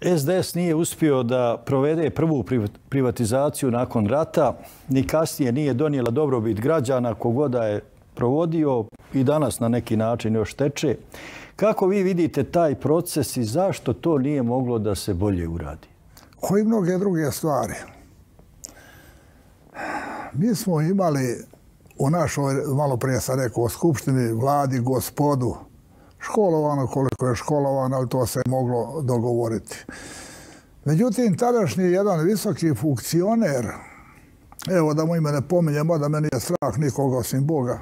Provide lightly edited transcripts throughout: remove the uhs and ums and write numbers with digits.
SDS nije uspio da provede prvu privatizaciju nakon rata, ni kasnije nije donijela dobrobit građana kogoda je provodio i danas na neki način još teče. Kako vi vidite taj proces i zašto to nije moglo da se bolje uradi? Koji mnoge druge stvari. Mi smo imali u našoj, malo prije sam rekao, skupštini, vladi, gospodu, školovano koliko je školovano, ali to se moglo dogovoriti. Međutim, tadašnji jedan visoki funkcioner, evo da mu ime ne pominjemo, da meni je strah nikoga osim Boga,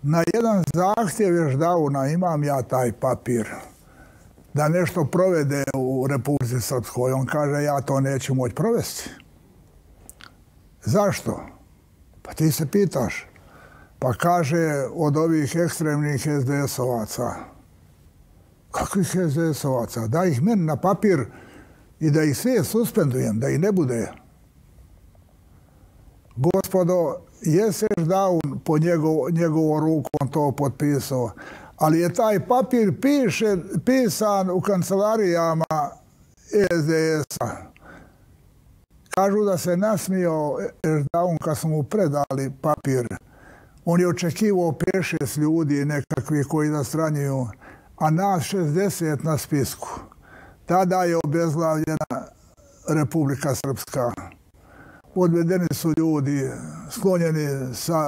na jedan zahtjev je dao imam ja taj papir da nešto provede u Republici Srpskoj. On kaže ja to neću moći provesti. Zašto? Pa ti se pitaš. Pa kaže od ovih ekstremnih SDS-ovaca. Kakvih SDS-ovaca? Da ih meni na papir i da ih sve suspendujem, da ih ne bude. Gospodo, Jeseš Daun po njegovom rukom to potpisao, ali je taj papir pisan u kancelarijama SDS-a. Kažu da se nasmijao Daun kad smo mu predali papir. On je očekivao 5-6 ljudi nekakvi koji nastranjuju, a nas 60 na spisku. Tada je obezglavljena Republika Srpska. Odvedeni su ljudi sklonjeni sa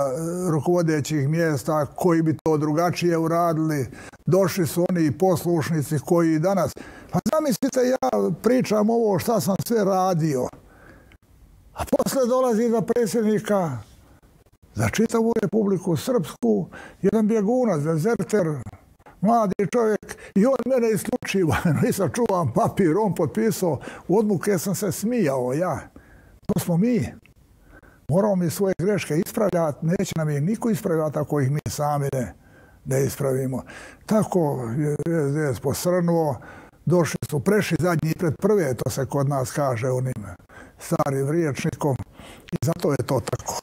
rukovodećih mjesta koji bi to drugačije uradili. Došli su oni poslušnici koji danas... Pa zamislite, ja pričam ovo šta sam sve radio. A posle dolazi za predsjednika za čitavu Republiku Srpsku jedan bjegunac, dezerter, mladi čovjek, i on mene isključivo. Nisam čuvam papir, on potpisao. U odmuke sam se smijao ja. To smo mi. Moramo mi svoje greške ispravljati. Neće nam ih niko ispravljati ako ih mi sami ne ispravimo. Tako je SDS posrnuo. Došli su, prešli zadnji pred prve, to se kod nas kaže onim starim riječnikom. I zato je to tako.